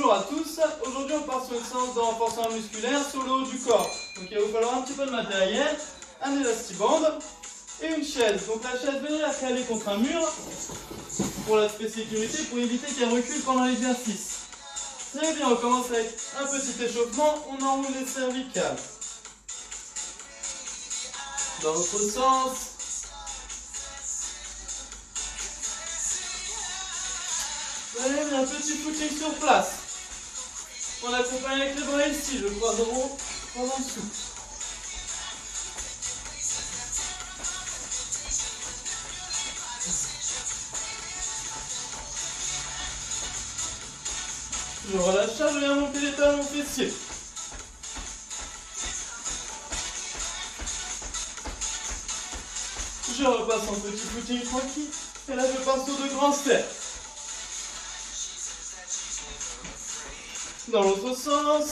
Bonjour à tous, aujourd'hui on part sur une séance de renforcement musculaire sur le haut du corps. Donc il va vous falloir un petit peu de matériel, un élastibande et une chaise. Donc la chaise, venez la caler contre un mur pour l'aspect sécurité, pour éviter qu'elle recule pendant l'exercice. Très bien, on commence avec un petit échauffement, on enroule les cervicales. Dans l'autre sens. Très bien, petit footing sur place. On accompagne avec les bras ici, le bras de haut, en dessous. Je relâche ça, je viens monter les talons fessiers. Je repasse en petit footing tranquille. Et là, je passe sur de grands steps. Dans l'autre sens.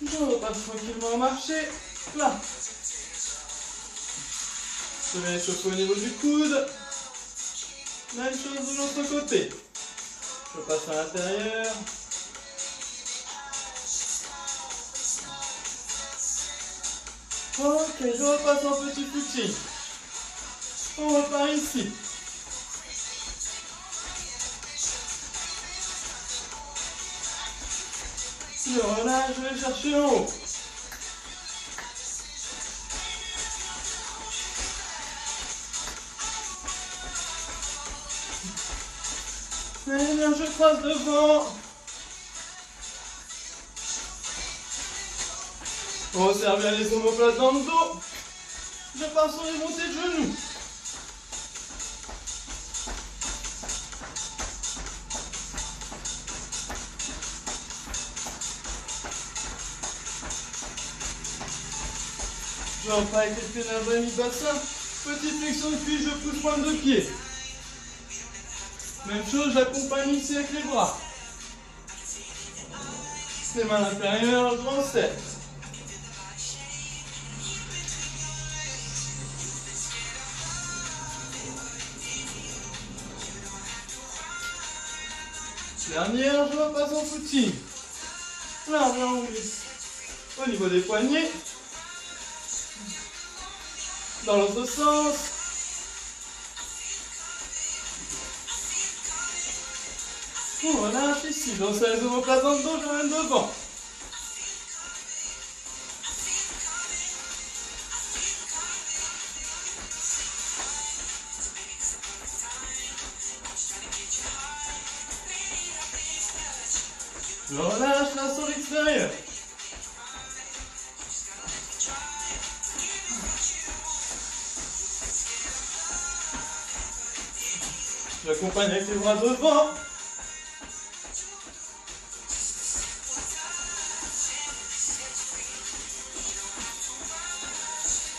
Je repasse tranquillement à marcher. Là. Je vais échauffer au niveau du coude. Même chose de l'autre côté. Je passe à l'intérieur. Ok, je repasse en petit footing. On repart ici. Je relâche, je vais chercher en haut. Très bien, je croise devant. On resserre bien les omoplates dans le dos. Je pars sur les montées de genoux. Je repars avec les pieds dans le mi-bassin. Petite flexion de cuisse, je pousse pointe de pied. Même chose, j'accompagne ici avec les bras. Les mains à l'intérieur, grand step. Dernière, je repasse en footing. Là, bien roulé. Au niveau des poignets. Dans l'autre sens. On relâche ici. Je resserre les omoplates dans le dos, je ramène devant. Je relâche là sur l'extérieur. J'accompagne avec les bras devant.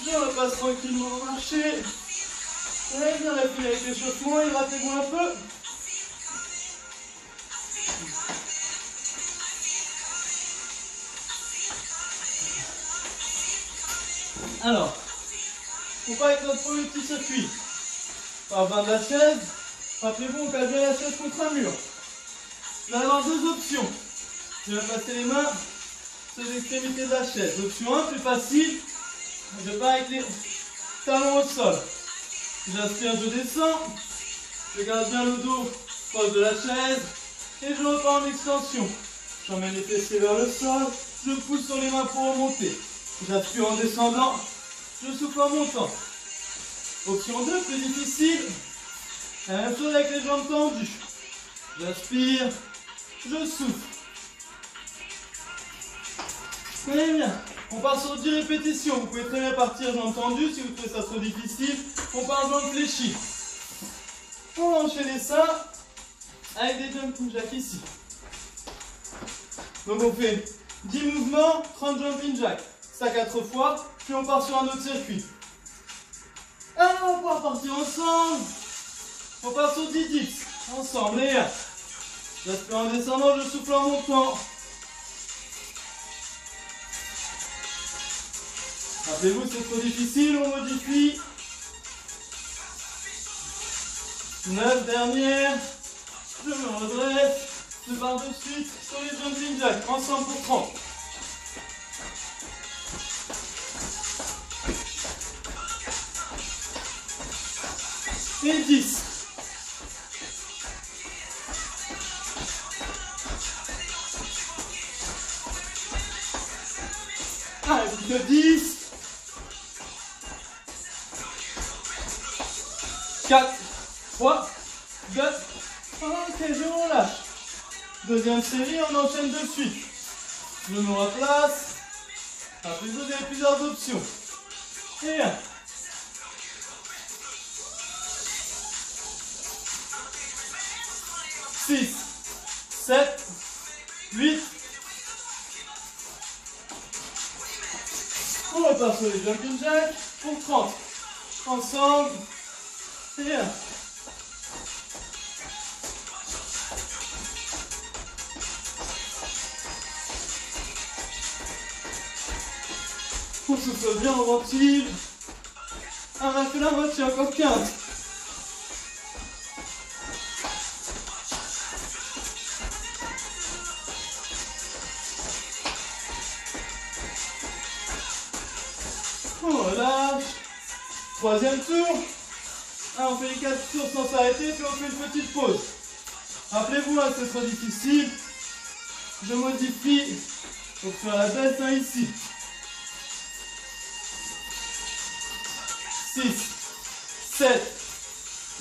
Je repasse tranquillement au marché. Très bien, la file avec l'échauffement, hydratez-vous un peu. Alors, on part avec notre premier petit circuit. Par bas de la chaise, rappelez-vous, on cale bien la chaise contre un mur. Vous allez avoir deux options. Je vais passer les mains sur les extrémités de la chaise. Option 1, plus facile. Je pars avec les talons au sol. J'aspire, je descends. Je garde bien le dos proche de la chaise. Et je repars en extension. J'emmène les fessiers vers le sol. Je pousse sur les mains pour remonter. J'aspire en descendant. Je souffle en montant. Option 2, plus difficile. La même chose avec les jambes tendues. J'aspire. Je souffle. Très bien. On part sur 10 répétitions. Vous pouvez très bien partir jambes tendues si vous trouvez ça trop difficile. On part jambes fléchies. On va enchaîner ça avec des jumping jacks ici. Donc on fait 10 mouvements, 30 jumping jacks. Ça 4 fois, puis on part sur un autre circuit. Alors on va partir ensemble. On part sur 10 dips. Ensemble, les gars. J'aspire en descendant, je souffle en montant. Rappelez-vous, c'est trop difficile, on modifie. 9 dernières. Je me redresse. Je pars de suite sur les jumping jacks. Ensemble pour 30. Et 10. Allez, plus que 10. 4, 3, 2, ok, je relâche. Deuxième série, on enchaîne de suite. Je me replace. Après, vous avez plusieurs options. Et 1. 6, 7, 8. On repart sur les jumping jacks pour 30. Ensemble. Et 1. Pour que ce soit bien, on ventile. On a fait la moitié, encore 15. On relâche. Troisième tour. On fait les 4 tours sans s'arrêter, puis on fait une petite pause. Rappelez-vous, c'est trop difficile. Je modifie pour faire la baisse ici. 6, 7,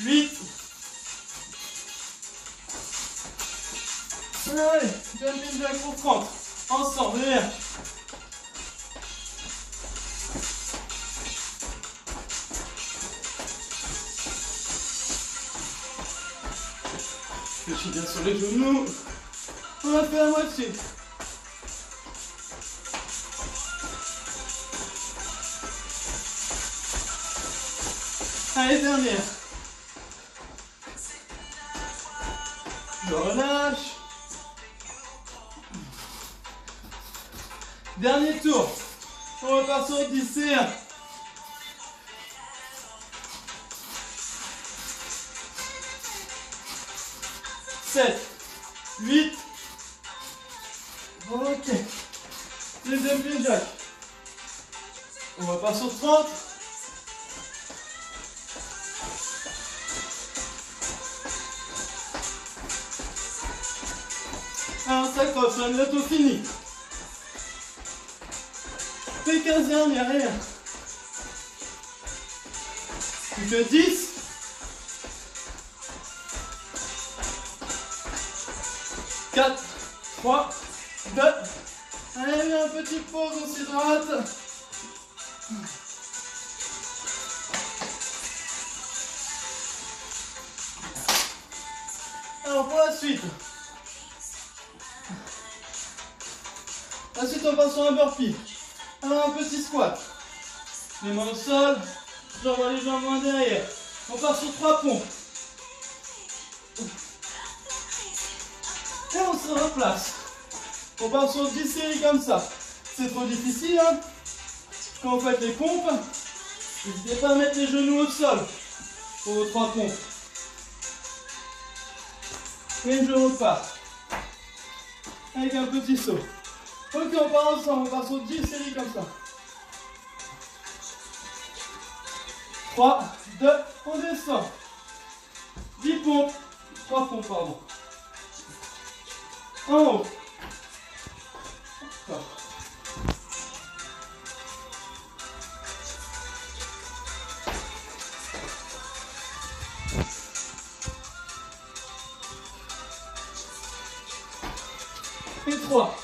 8. Allez, jumping jack pour 30. Ensemble, viens. Je suis bien sur les genoux. On a fait la moitié. Allez, dernière. Je relâche. Dernier tour. On repart sur 10 et 1. 7, 8. Ok. Les jumping jacks. On repart sur 30. Alors on s'accroche, on est bientôt fini. Fais 15 dernières, rien. Plus que 10. 4, 3, 2. Allez, un petit pause, on s'hydrate. Alors pour la suite. Ensuite on passe sur un burpee. Alors un petit squat. Les mains au sol. J'envoie les jambes loin derrière. On part sur 3 pompes. Et on se replace. On part sur 10 séries comme ça. C'est trop difficile, hein. Quand vous faites les pompes, n'hésitez pas à mettre les genoux au sol pour vos 3 pompes. Et je repars. Avec un petit saut. Ok, on part ensemble. On part sur 10 séries comme ça. 3, 2, on descend. 10 pompes. 3 pompes, pardon. En haut. Et 3.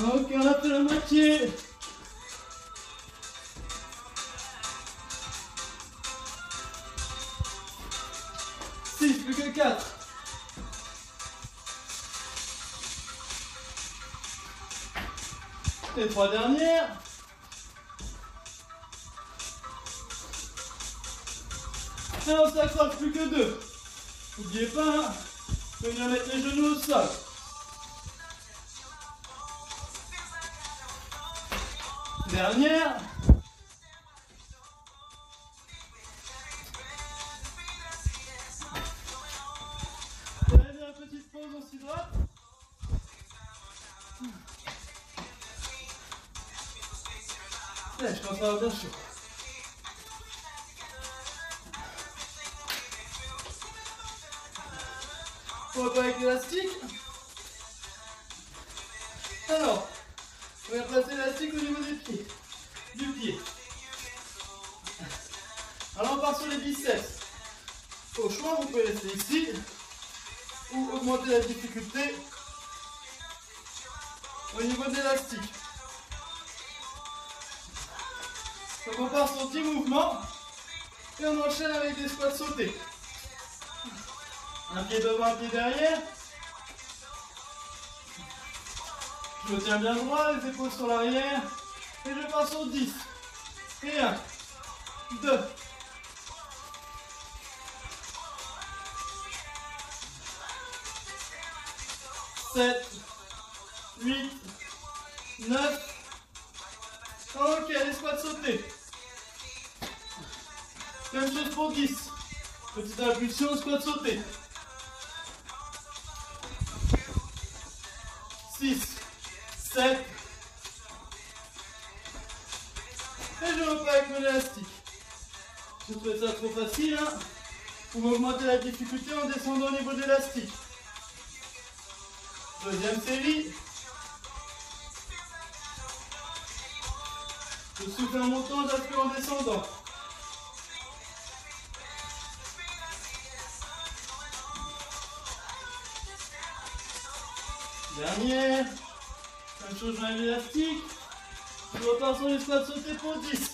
Ok, on a fait la moitié. Plus que 4. Les 3 dernières. Et on s'accroche, plus que 2. N'oubliez pas, hein, de bien mettre les genoux au sol. Dernière. Dernière petite pause, on s'hydrate. Je commence à avoir bien chaud. On va pas avec l'élastique. Alors, on va placer l'élastique au niveau des pieds. Du pied. Alors on part sur les biceps. Au choix, vous pouvez laisser ici ou augmenter la difficulté au niveau de l'élastique. Donc on part sur 10 mouvements et on enchaîne avec des squats sautés. Un pied devant, un pied derrière. Je me tiens bien droit, les épaules sur l'arrière. Et je pars sur 10. Et 1, 2, 7, 8, 9. Ok, les squats sautés. Même chose pour 10. Petite impulsion, squat sauté. 6, 7. Et je repars avec mon élastique. Je trouve ça trop facile. Hein. Pour augmenter la difficulté en descendant au niveau de l'élastique. Deuxième série. Je souffle en montant, j'aspire en descendant. Dernière. Même chose, j'enlève l'élastique. Je repars sur les squats sautés pour 10.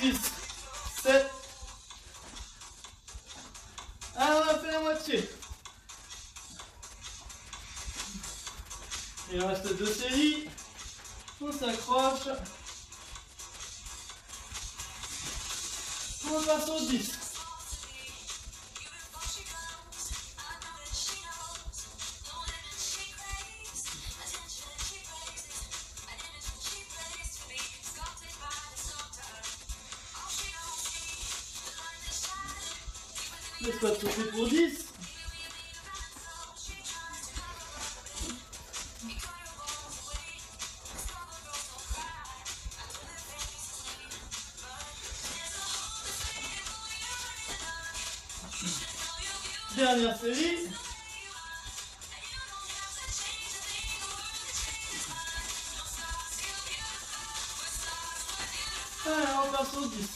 6, 7. Alors on a fait la moitié. Il reste 2 séries. On s'accroche. On passe sur 10. Les squats sautés pour 10. Dernière série. Alors on passe sur 10.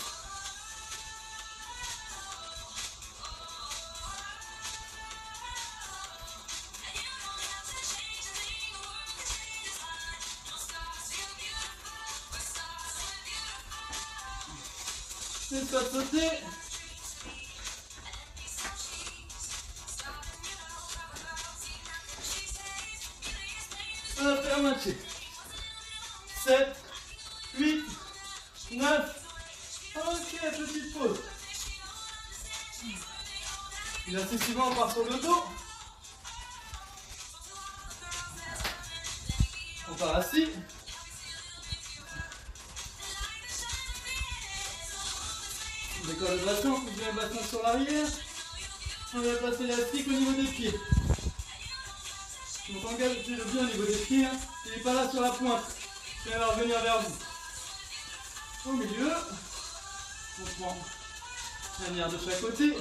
Les squats sautés. On va faire la moitié. 7, 8, 9. Ok, petite pause. L'exercice suivant, on part sur le dos. On part assis. On décolle le bassin, on pousse bien le bassin sur l'arrière. On va placer l'élastique au niveau des pieds. Donc engagez bien au niveau des pieds, hein. Il n'est pas là sur la pointe. Il va revenir vers vous. Au milieu, on prend la lanière de chaque côté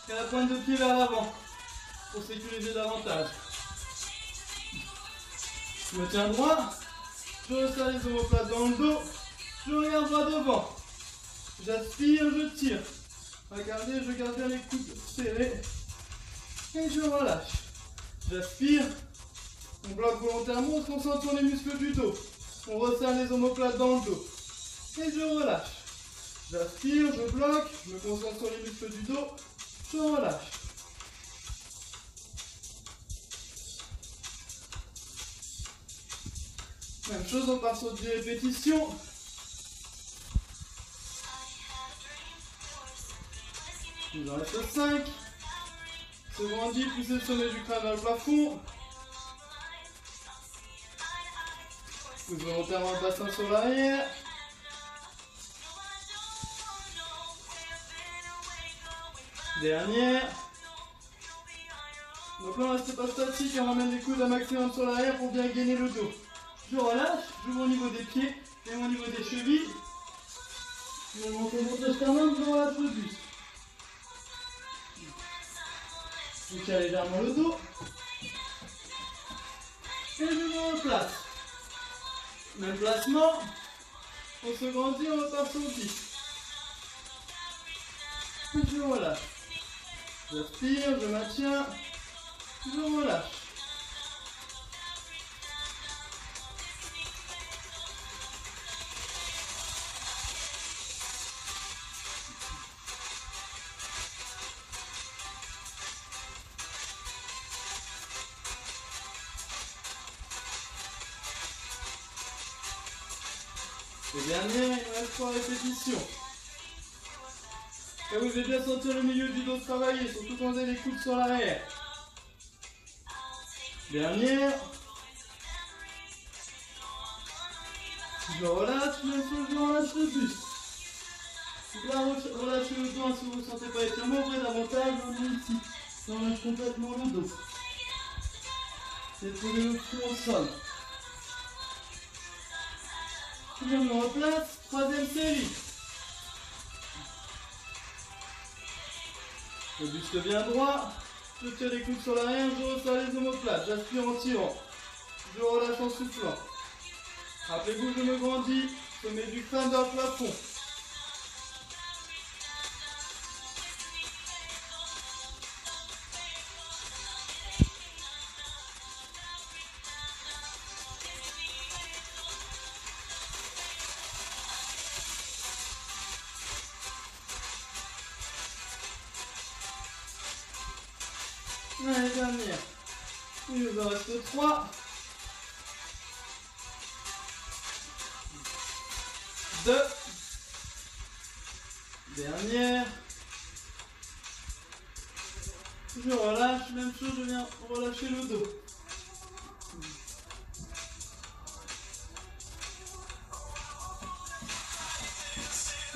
et la pointe de pied vers l'avant pour sécuriser davantage. Je me tiens droit, je resserre les omoplates dans le dos, je regarde droit devant. J'aspire, je tire. Regardez, je garde bien les coudes serrés et je relâche. J'aspire. On bloque volontairement, on se concentre sur les muscles du dos. On resserre les omoplates dans le dos. Et je relâche. J'aspire, je bloque, je me concentre sur les muscles du dos. Je relâche. Même chose, on part sur 10 répétitions. Il en reste 5, Se grandit, poussez le sommet du crâne dans le plafond. Pousse volontairement le bassin sur l'arrière. Dernière. Donc là on reste pas statique, on ramène les coudes un maximum sur l'arrière pour bien gainer le dos. Je relâche, j'ouvre au niveau des pieds et au niveau des chevilles. Je monte le sternum, je relâche le buste. Je tiens légèrement le dos. Et je me replace. Même placement. On se grandit, on repart sur le pied. Et je relâche. J'aspire, je maintiens. Je relâche. Le dernier, il me reste 3 répétitions. Et vous devez bien sentir le milieu du dos travailler, surtout quand vous avez les coudes sur l'arrière. Dernière. Je relâche, bien sûr, je relâche le buste. Donc là, relâchez le dos si vous ne sentez pas étirement, ouvrez davantage, on est ici. Je relâche complètement le dos. C'est pour le front au sol. Je me replace, troisième série. Le buste bien droit, je tire les coudes sur l'arrière, je resserre les omoplates, j'aspire en tirant, je relâche en soufflant. Rappelez-vous, je me grandis, je mets du crâne dans le plafond. Allez, dernière. Il nous en reste 3. 2. Dernière. Je relâche, même chose, je viens relâcher le dos.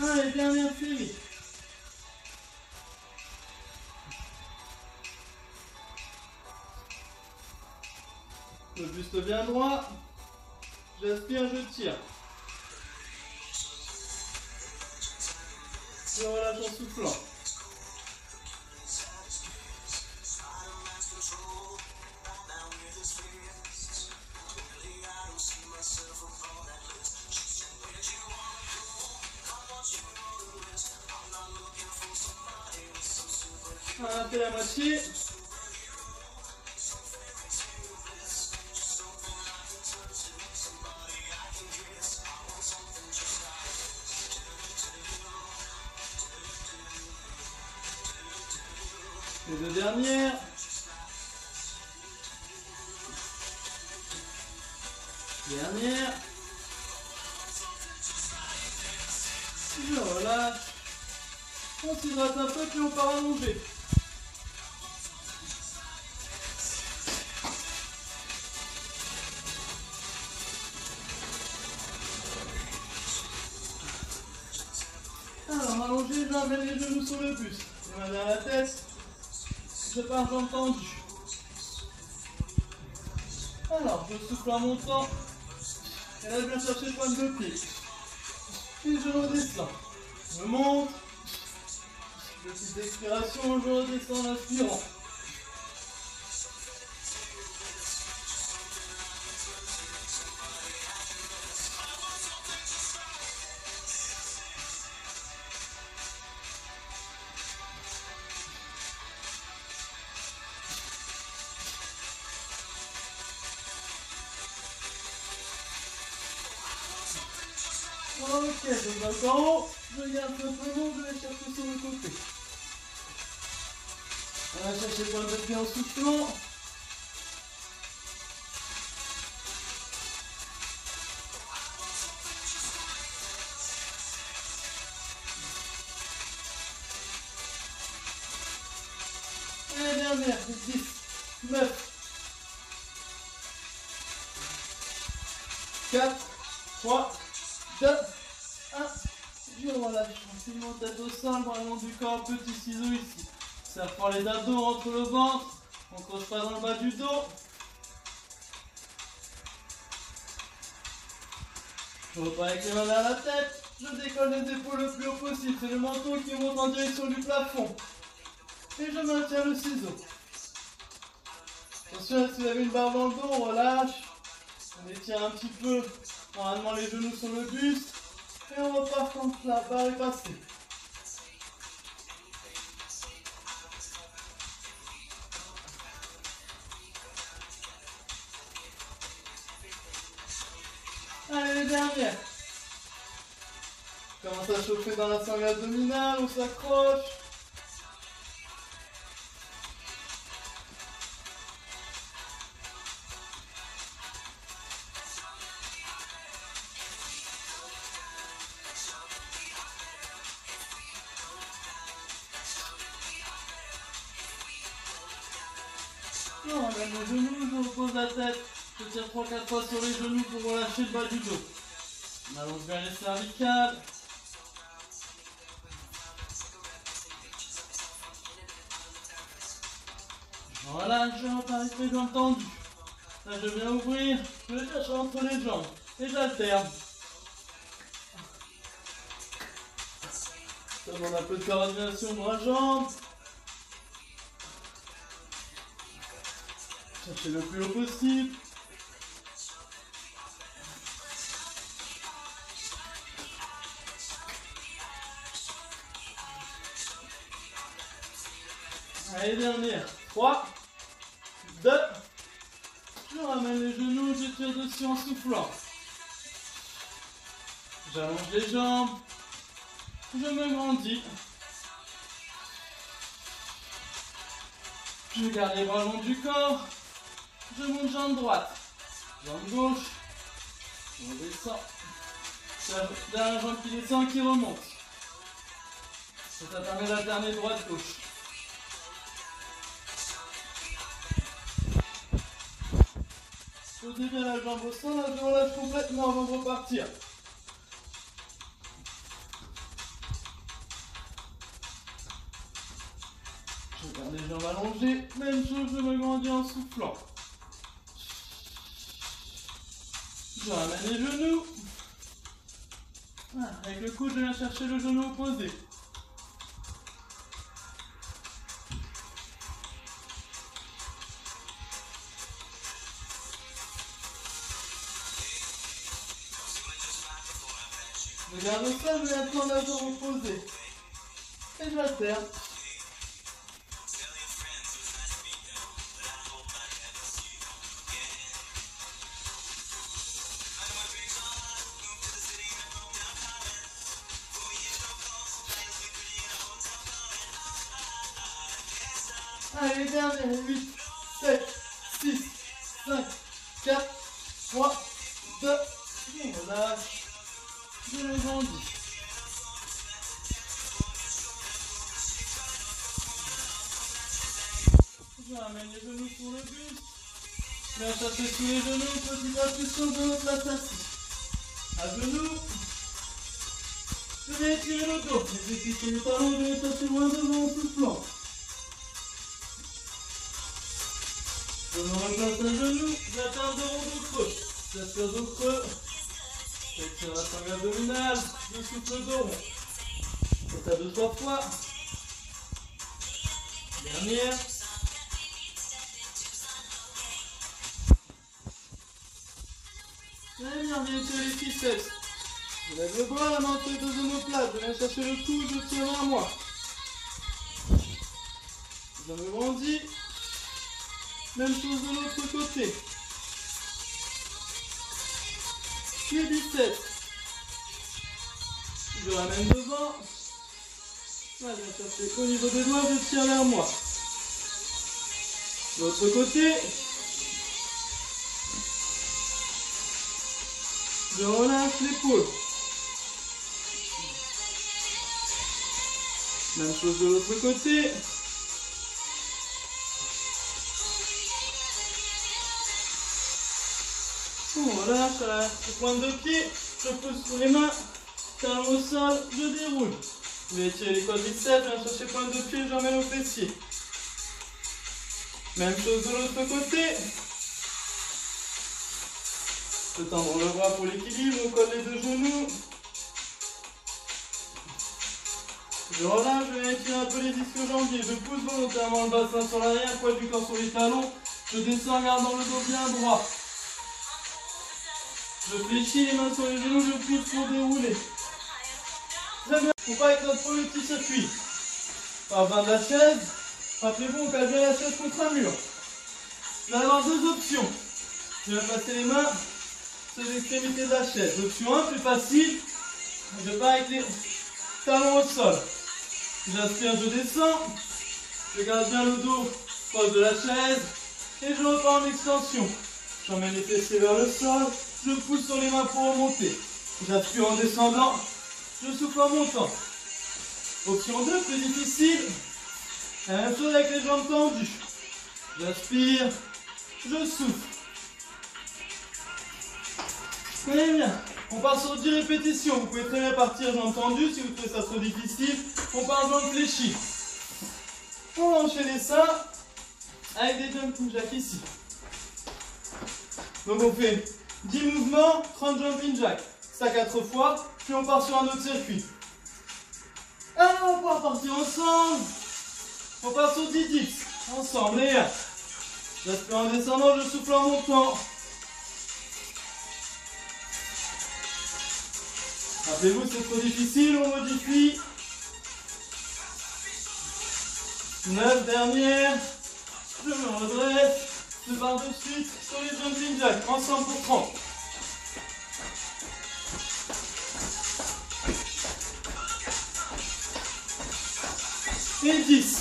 Allez, dernière série. Le buste bien droit. J'aspire, je tire. Je relâche en soufflant. On a fait la moitié. Les 2 dernières. Dernière. Je relâche. On s'hydrate un peu puis on part allonger. Alors allongé, j'amène les genoux sur le buste. Les mains derrière la tête. Je pars jambes tendues. Alors, je souffle en montant. Et là, je viens chercher le point de pied. Puis je redescends. Je monte. Petite expiration, je redescends en inspirant. Ok, je bloque en haut, je garde simplement, je vais chercher sur le côté. On va chercher le point de pied en soufflant. Et dernière. 10, 9, 4, 3, 2, 1. Je relâche tranquillement tête au sein, bras long du corps, petit ciseau ici. Serre fort les abdos, entre le ventre. On ne creuse pas dans le bas du dos. Je repars avec les mains vers la tête. Je décolle les épaules le plus haut possible. C'est le menton qui monte en direction du plafond. Et je maintiens le ciseau. Attention, si vous avez une barre dans le dos, on relâche. On étire un petit peu normalement les genoux sur le buste. Et on repart quand la barre est passée. Allez, les dernières. On commence à chauffer dans la sangle abdominale, on s'accroche. On ramène les genoux, je repose la tête. Je tire 3-4 fois sur les genoux pour relâcher le bas du dos. On allonge bien les cervicales. Voilà, je repars avec les jambes tendues. Là, je viens ouvrir, je cherche entre les jambes. Et j'alterne. Ça demande un peu de coordination bras-jambes. Cherchez le plus haut possible. Allez, dernière. 3, 2, je ramène les genoux, je tire dessus en soufflant. J'allonge les jambes. Je me grandis. Je garde les bras long du corps. Je monte jambe droite. Jambe gauche. On descend. Dernière jambe qui descend, qui remonte. Ça permet d'alterner droite-gauche. Posez bien la jambe au sol, là je relâche complètement avant de repartir. Je garde les jambes allongées, même chose, je me grandis en soufflant. Je ramène les genoux. Ah, avec le coude, je viens chercher le genou opposé. Je garde ça, je viens prendre la jambe opposée. Et j'alterne. Allez, les dernières, 8, 7, 6, 5, 4, 3, 2, et relâche. Je me grandis. Je ramène les genoux sur le buste. Je viens chercher sous les genoux, petite impulsion de l'autre place assise. À genoux. Je viens étirer le dos. Les étirer les talons, je viens chercher loin devant en soufflant. Je me replace à genoux, j'atteins le rond dos creux. J'aspire dos creux. J'étire la sangle abdominale, je souffle dos rond. C'est à 2-3 fois. Dernière. Très bien, bien étirer les triceps. Je lève le bras, la main entre les deux omoplates. Je viens chercher le cou, je tire vers moi. Je me grandis. Même chose de l'autre côté. Les biceps. Je ramène devant. Voilà, je viens chercher au niveau des doigts, je tire vers moi. De l'autre côté. Je relâche l'épaule. Même chose de l'autre côté. On relâche à la pointe de pied, je pose sur les mains, talon au sol, je déroule. Je vais étirer les quadriceps, je viens chercher pointe de pied, j'emmène au fessier. Même chose de l'autre côté. Je tends le bras pour l'équilibre, on colle les deux genoux. Je relâche, je vais étirer un peu les disques jambiers. Je pousse volontairement le bassin sur l'arrière, poids du corps sur les talons. Je descends en gardant le dos bien droit. Je fléchis les mains sur les genoux, je pousse pour dérouler. Très bien. On part avec notre premier petit circuit. Par bas de la chaise. Rappelez-vous, on cale bien la chaise contre un mur. Vous allez avoir deux options. Je vais passer les mains sur les extrémités de la chaise. Option 1, plus facile. Je pars avec les talons au sol. J'aspire, je descends. Je garde bien le dos proche de la chaise. Et je repars en extension. J'emmène les fessiers vers le sol. Je pousse sur les mains pour remonter. J'aspire en descendant. Je souffle en montant. Option 2, plus difficile. La même chose avec les jambes tendues. J'aspire. Je souffle. Très bien. On part sur 10 répétitions. Vous pouvez très bien partir jambes tendues si vous trouvez ça trop difficile. On part jambes fléchies. On va enchaîner ça avec des jumping jacks ici. Donc on fait 10 mouvements, 30 jumping jacks. Ça 4 fois, puis on part sur un autre circuit. Alors on va partir ensemble. On part sur 10 dips. Ensemble, les gars. J'aspire en descendant, je souffle en montant. Rappelez-vous, c'est trop difficile, on modifie. 9 dernières. Je me redresse. Je pars de suite sur les jumping jacks. Ensemble pour 30. Et 10.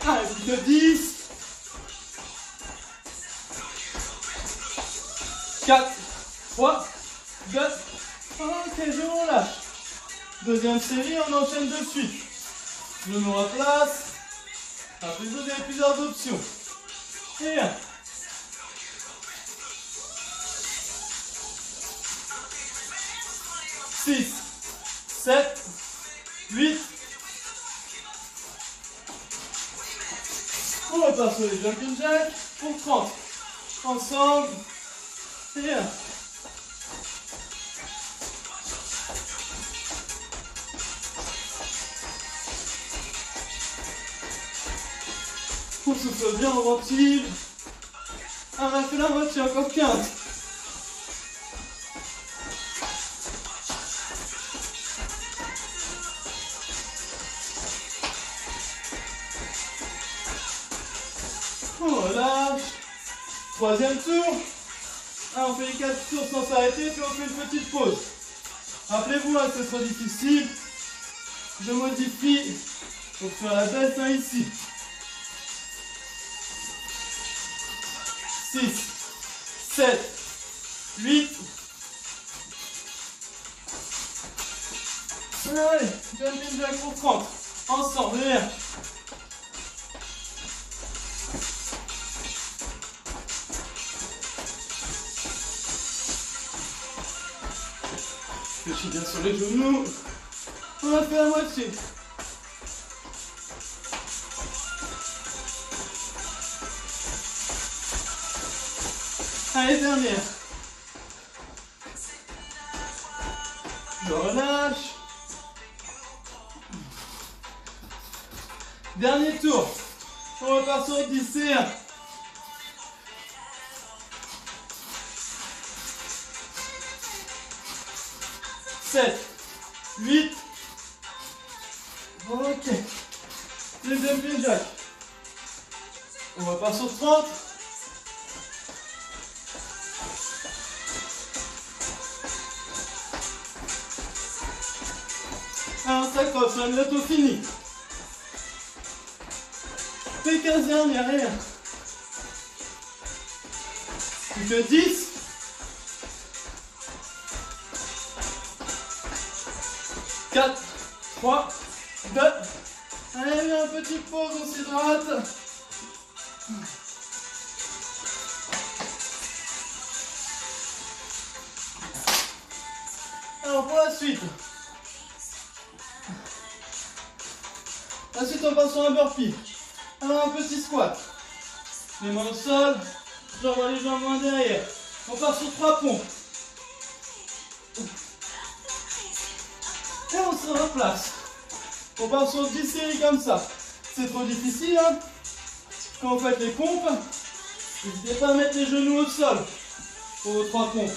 Allez, plus que 10. 4, 3, 2, ok, je relâche. Deuxième série, on enchaîne de suite. Je me replace. Après, vous avez plusieurs options. Et 1. 6, 7, 8. On repart sur les jumping jacks pour 30. Ensemble. Et 1. On souffle bien, on ventile. On a fait la moitié, encore 15. On relâche. Troisième tour. On fait les 4 tours sans s'arrêter, puis on fait une petite pause. Rappelez-vous, hein, c'est trop difficile. Je modifie pour faire la baisse ici. 6, 7, 8. Allez, jumping jack pour 30. Ensemble, viens. Je suis bien sur les genoux. On a fait la moitié. Allez, dernière. Je relâche. Dernier tour. On repart sur 10 et 1. 7, 8. Ok. Les jumping jacks. On repart sur 30. Alors, on s'accroche, on a bientôt fini. Les 15 dernières, rien. Plus que 10. 4, 3, 2, Allez, une petite pause, on s'hydrate. Alors pour la suite. Ensuite on passe sur un burpee. Alors un petit squat. Les mains au sol. J'envoie les jambes loin derrière. On part sur 3 pompes. Et on se replace. On part sur 10 séries comme ça. C'est trop difficile, hein. Quand vous faites les pompes, n'hésitez pas à mettre les genoux au sol pour vos 3 pompes.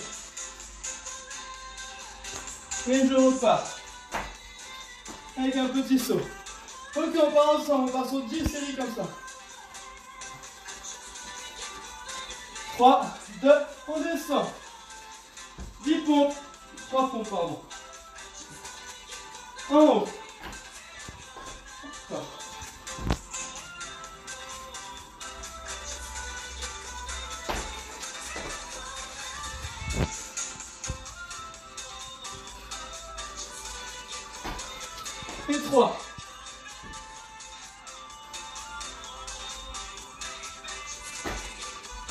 Et je repars. Avec un petit saut. Ok, on part ensemble. On part sur 10 séries comme ça. 3, 2, on descend. 10 pompes. 3 pompes, pardon. En haut. Et 3.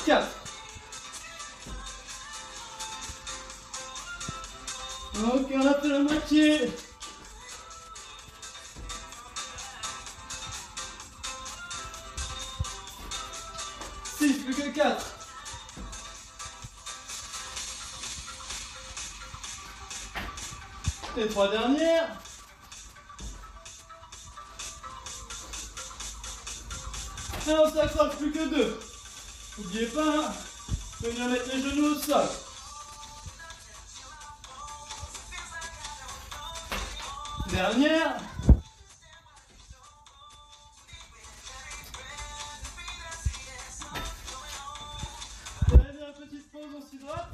4. Ok, on a fait la moitié. 6, plus que 4. Les 3 dernières. Et on s'accroche, plus que 2. N'oubliez pas, hein, de bien mettre les genoux au sol. Dernière. Allez, une petite pause, on s'hydrate.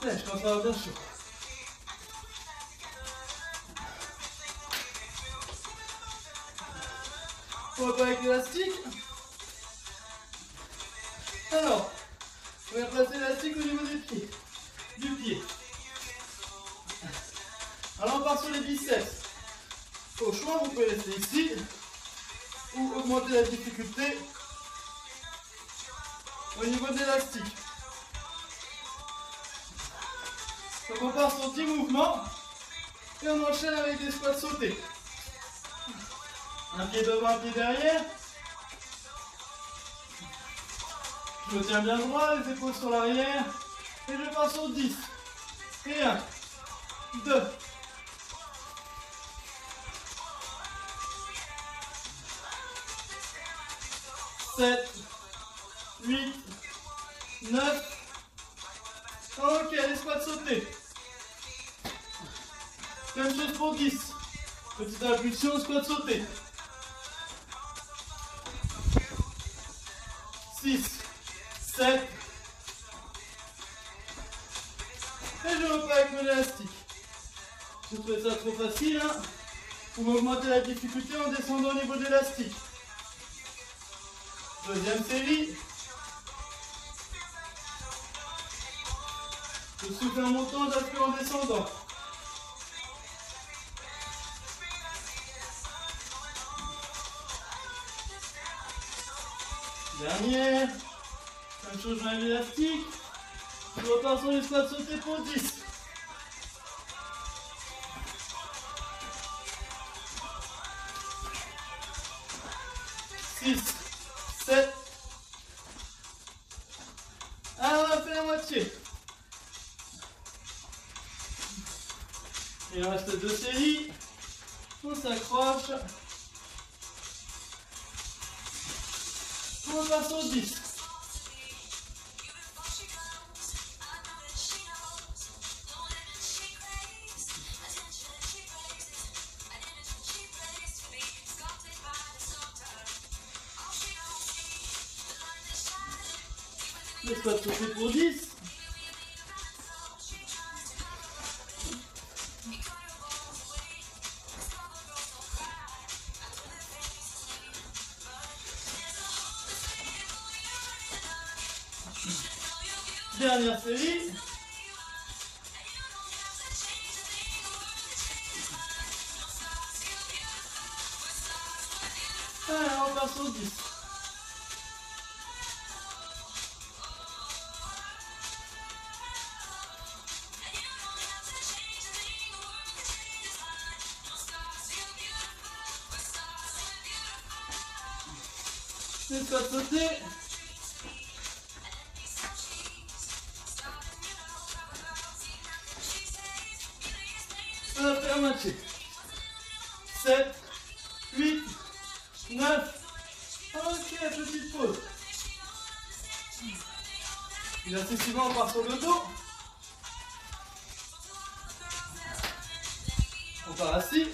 Allez, je pense à avoir bien chaud. On va pas avec l'élastique. Alors, on va placer l'élastique au niveau des pieds. Du pied. Alors on part sur les biceps. Au choix, vous pouvez rester ici ou augmenter la difficulté au niveau de l'élastique. Donc on part sur 10 mouvements et on enchaîne avec des squats sautés. Un pied devant, un pied derrière. Je me tiens bien droit, les épaules sur l'arrière. Et je pars sur 10. Et 1, 2, 7, 8, 9. Ok, les squats sautés. Même chose pour 10. Petite impulsion, squat sauté. 6, 7. Et je repars avec mon élastique. Si vous trouvez ça trop facile, hein, vous augmentez la difficulté en descendant au niveau de l'élastique. Deuxième série. Je souffle en montant, j'aspire en descendant. Dernière. Même chose, je mets l'élastique. Je repars sur les squats sautés pour 10. 6, 7. Alors on a fait la moitié. Il reste 2 séries. On s'accroche. On passe au 10. Les squats sautés pour 10. Dernière série. repart sur 10. C'est pas sauter. On va faire moitié. 7, 8, 9. Ok, petite pause. L'exercice suivant, on part sur le dos. On part assis.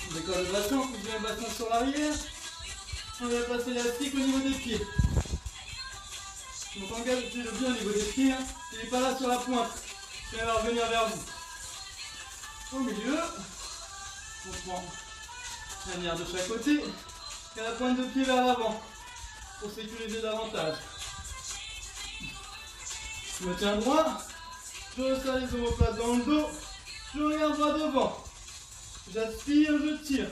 On décolle le bassin, on pousse bien le bassin sur l'arrière. On va placer l'élastique au niveau des pieds. Donc engagez-le bien au niveau des pieds. Hein. Il n'est pas là sur la pointe. Il va revenir vers vous. Au milieu. On prend la lanière de chaque côté. Et la pointe de pied vers l'avant. Pour sécuriser davantage. Je me tiens droit. Je resserre les omoplates dans le dos. Je regarde droit devant. J'aspire, je tire.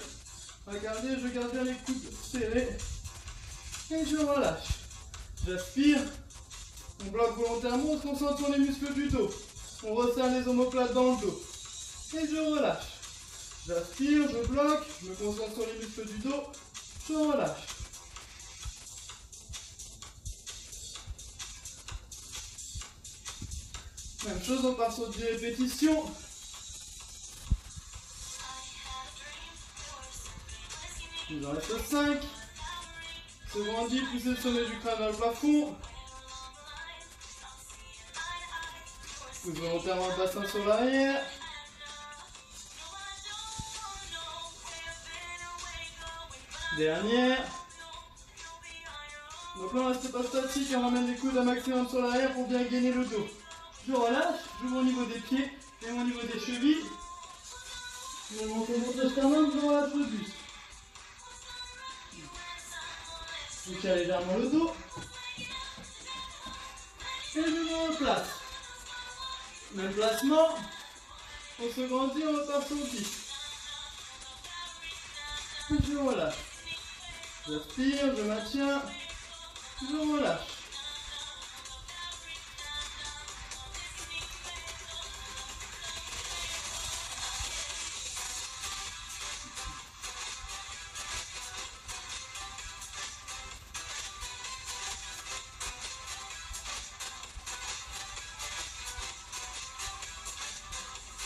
Regardez, je garde bien les coudes serrés. Et je relâche. J'aspire. On bloque volontairement, on se concentre sur les muscles du dos. On resserre les omoplates dans le dos. Et je relâche. J'aspire, je bloque, je me concentre sur les muscles du dos. Je relâche. Même chose, on part sur 10 répétitions. Il en reste 5. Se grandit, poussez le sommet du crâne dans le plafond. Pousse volontairement le bassin sur l'arrière. Dernière. Donc là on reste pas statique, on ramène les coudes un maximum sur l'arrière pour bien gainer le dos. Je relâche, j'ouvre au niveau des pieds et au niveau des chevilles. Je monte le sternum, je relâche le buste. Je tire légèrement le dos. Et je me replace. Même placement. On se grandit, on repart sur 10. Et je relâche. J'aspire, je maintiens. Je relâche.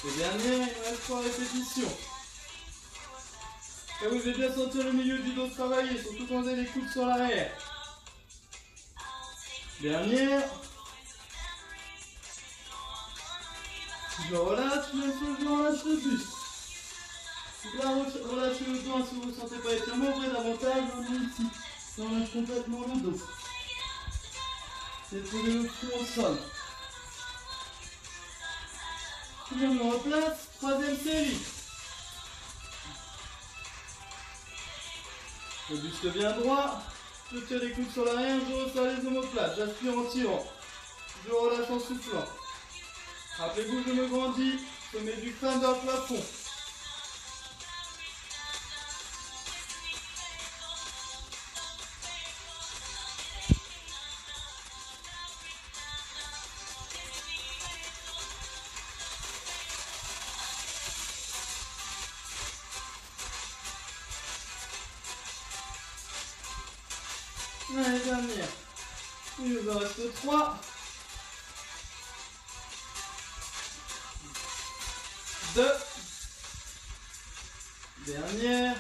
Le dernier, il me reste 3 répétitions. Et vous devez bien sentir le milieu du dos travailler, surtout quand vous avez les coudes sur l'arrière. Dernière. Je relâche, même si je relâche le buste. Donc là, relâchez le dos si vous ne sentez pas étirement, ouvrez davantage, on est ici. On relâche complètement le dos. C'est pour le front au sol. Je me replace, troisième série. Le buste bien droit, je tire les coudes sur l'arrière, je resserre les omoplates, j'aspire en tirant, je relâche en soufflant. Rappelez-vous, je me grandis, je mets du crâne dans le plafond. Allez, dernière. Il nous en reste 3. 2. Dernière.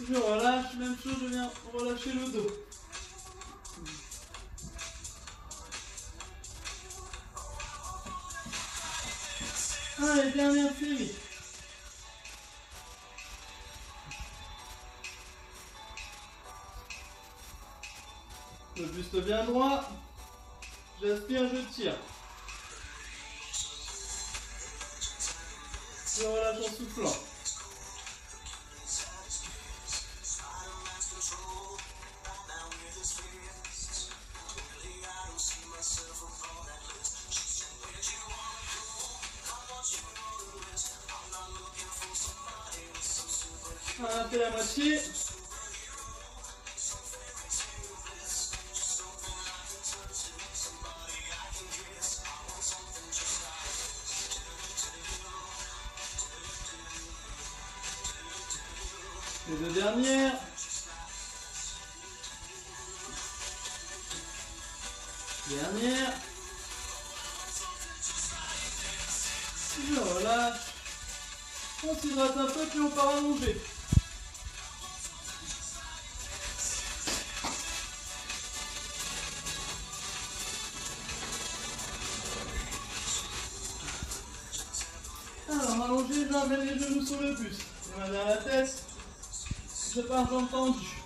Je relâche, même chose, je viens relâcher le dos. Allez, dernière série. Le buste bien droit. J'aspire, je tire. Je relâche en soufflant. On a fait la moitié. Les deux dernières. Dernière. Je relâche. On s'hydrate un peu puis on part allonger. Alors allongé, j'amène les genoux sur le buste. Les mains derrière la tête. Je pars jambes tendues.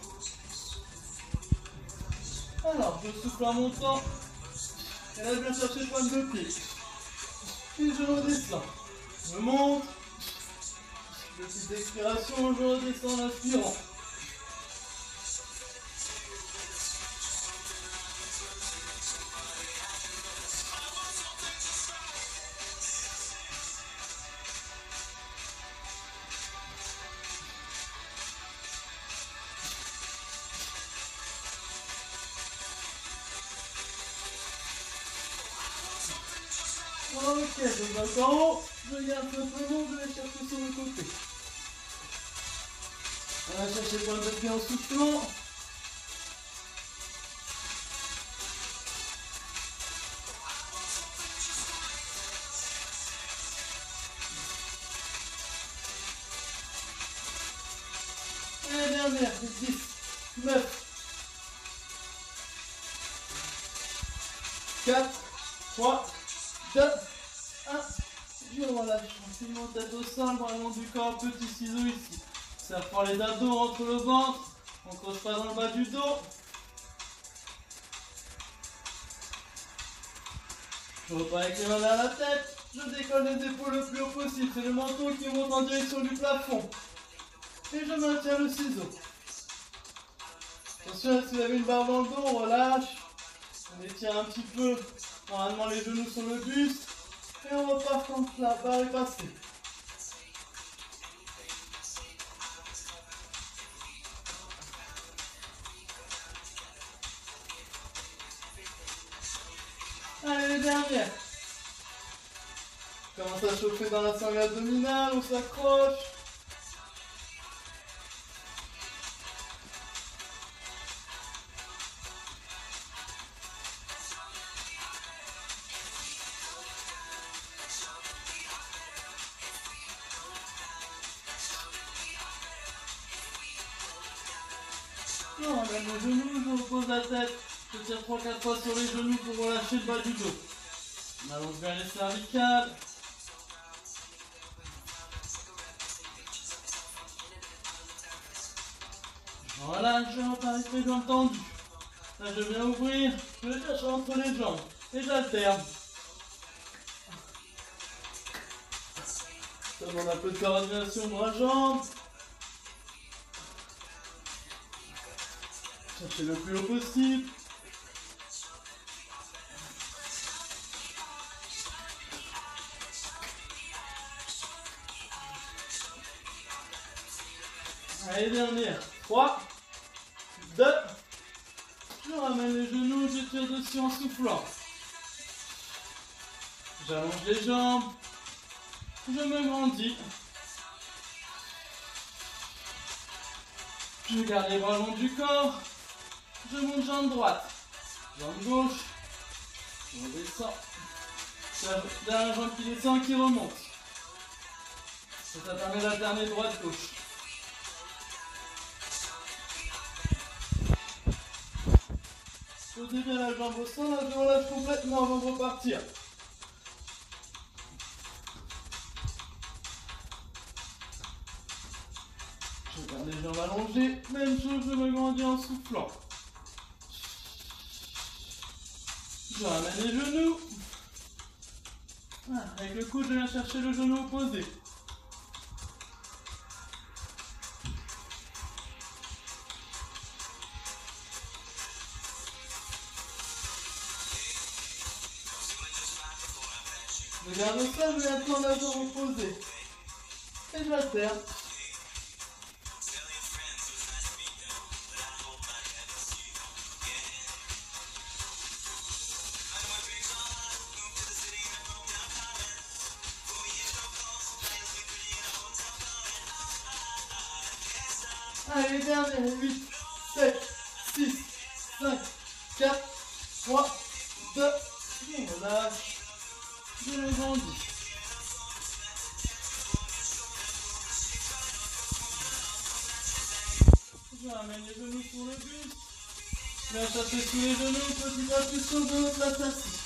Alors, je souffle en montant. Et là, je viens chercher le point de pied. Puis je redescends. Je monte. Petite expiration, je redescends en inspirant. Ok, je me mets en haut, je garde simplement, je vais chercher sur le côté. On va chercher le point de pied en soufflant. Et la dernière, 10, 9, 4, 3, 2, 1. Je relâche tranquillement tête au sol, bras long du corps, petit ciseau ici. Ça prend les abdos entre le ventre, on ne creuse pas dans le bas du dos. Je repars avec les mains vers la tête, je décolle les épaules le plus haut possible, c'est le menton qui monte en direction du plafond. Et je maintiens le ciseau. Attention, si vous avez une barre dans le dos, on relâche. On étire un petit peu, normalement les genoux sur le buste. Et on repart quand la barre est passée. Allez, les dernières. On commence à chauffer dans la sangle abdominale, on s'accroche. On ramène les genoux, je repose la tête. Je tire 3-4 fois sur les genoux pour relâcher le bas du dos. On allonge bien les cervicales. Voilà, je repars avec mes jambes tendues. Là, je viens ouvrir, je cherche entre les jambes. Et j'alterne. Ça demande un peu de coordination bras-jambes. Cherchez le plus haut possible. Allez, dernière. 3, 2, je ramène les genoux, je tire dessus en soufflant. J'allonge les jambes. Je me grandis. Je garde les bras long du corps. Je monte jambe droite. Jambe gauche. On descend. Dernière jambe qui descend, qui remonte. Ça permet d'alterner droite-gauche. Posez bien la jambe au sol, là je relâche complètement avant de repartir. Je garde les jambes allongées, même chose, je me grandis en soufflant. Je ramène les genoux. Ah, avec le coude, je viens chercher le genou opposé. Je garde ça, je viens prendre la jambe opposée. Et je l'alterne. Allez, dernier. 8, 7, 6, 5, 4, 3, 2, et relâche. Je le grandis. Je ramène les genoux sur le buste. Viens chercher sous les genoux, petit impulsion de notre place assise.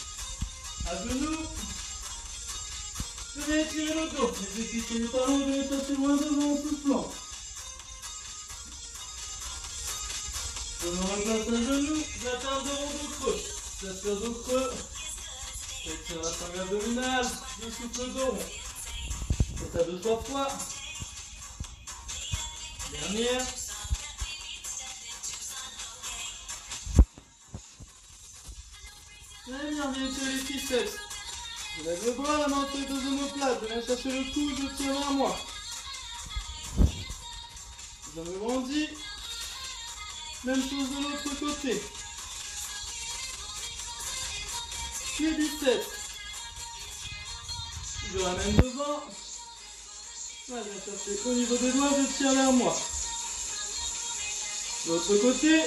À genoux. Je vais étirer le dos. Les étirer les talons, je vais chercher loin devant en soufflant. Je me replace à genoux, j'atteins deux ronds de creux. J'aspire de creux. J'étire la sangle abdominale, je souffle de rond. C'est à 2-3 fois. Dernière. Très bien, bien étirer les triceps. Je lève le bras, la main entre les deux omoplates. Je viens chercher le cou, je tire vers moi. Je me grandis. Même chose de l'autre côté. Les biceps. Je ramène devant. Là, je viens chercher au niveau des doigts, je tire vers moi. L'autre côté.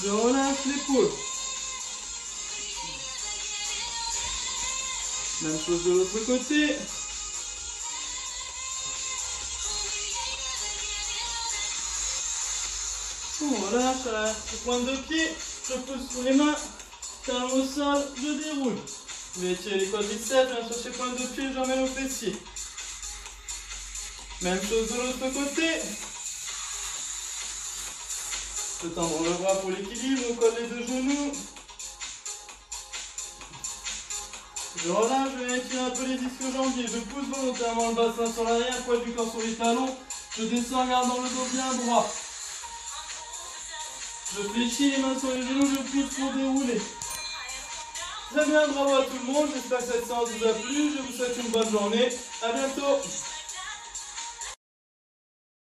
Je relâche l'épaule. Même chose de l'autre côté. On relâche à la pointe de pied. Je pose sur les mains. Talon au sol, je déroule. Je vais étirer les quadriceps, je viens chercher pointe de pied, j'emmène au fessier. Même chose de l'autre côté. Je tends le bras pour l'équilibre, on colle les deux genoux. Je relâche, je vais étirer un peu les disques jambiers. Je pousse volontairement le bassin sur l'arrière, poids du corps sur les talons. Je descends en gardant le dos bien droit. Je fléchis les mains sur les genoux, je pousse pour dérouler. Très bien, bravo à tout le monde. J'espère que cette séance vous a plu. Je vous souhaite une bonne journée. À bientôt.